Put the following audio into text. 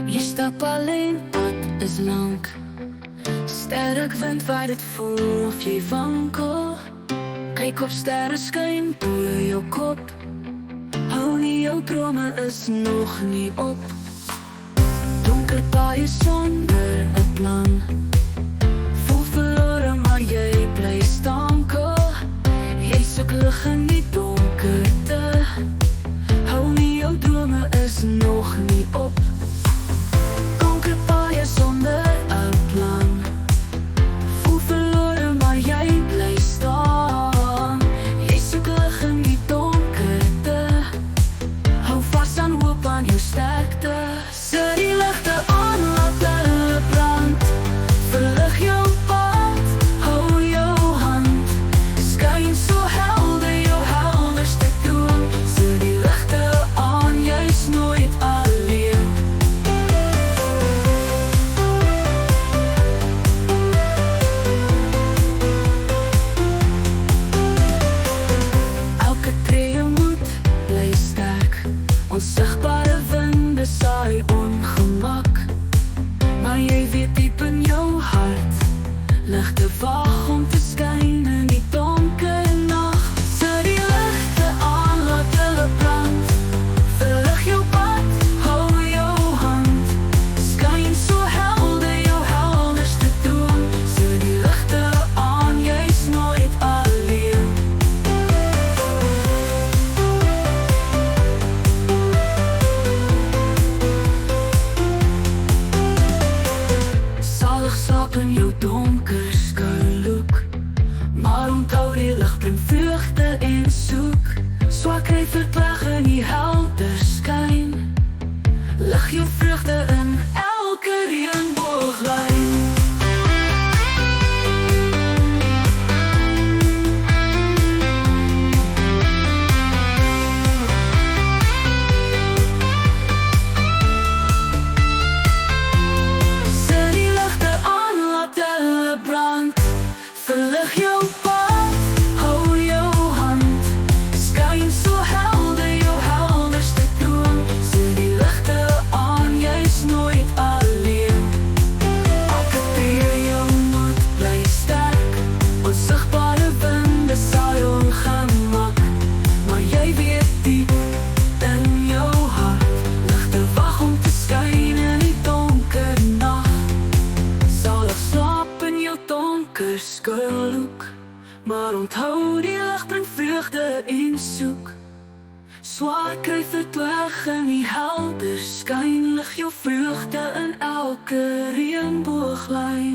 Je stap alleen, pad is lank. Sterk wind waar dit voel of jy wankel. Kyk op sterre skyn boor jou kop. Hou nie, jou drome is nog nie op. Donker paaie sonder 'n plan. Voel verlore maar jy bly stankel. Jy soek lig in die donkerte. Hou nie, jou drome is nog nie op. Donker paaie sonder 'n plan. Voel verlore maar jy bly staan. Jy soek lig in die donkerte. Hou vas aan hoop, aan jou sterkte. Sit die ligte aan, laat hulle brand. Verlig jou pad, hou jou hand. Skyn so helder, jou helderste droom. Sit die ligte aan, jy's nooit alleen. Elke tree moet bly sterk. Onsigbare winde saai ongemak. Maar jy weet diep in jou hart, ligte wag om te skyn in die donker nag. Sit die ligte aan, laat hulle brand. Verlig jou pad, hou jou hand. Skyn so helder, jou helderste droom. Sit die ligte aan, jy's nooit alleen. Salig slaap in jou donker skuilhoek. Maar onthou die lig bring vreugde en soek. Swakheid verdwag in die helder skyn. Lig jou vreugde in elke reënbooglyn. Sit die ligte aan, laat hulle brand. Verlig jou pad, hou jou hand. Skyn so helder, jou helderste droom. Sit die ligte aan, jy's nooit alleen. Elke tree jou moet bly sterk. Onsigbare winde saai ongemak. Maar jy weet diep in jou hart, ligte wag om te skyn in die donker nag. Salig slaap in jou donker skuilhoek. Maar onthou die lig bring vreugde en soek. Swakheid verdwag in die helder skyn. Lig jou vreugde in elke reënbooglyn.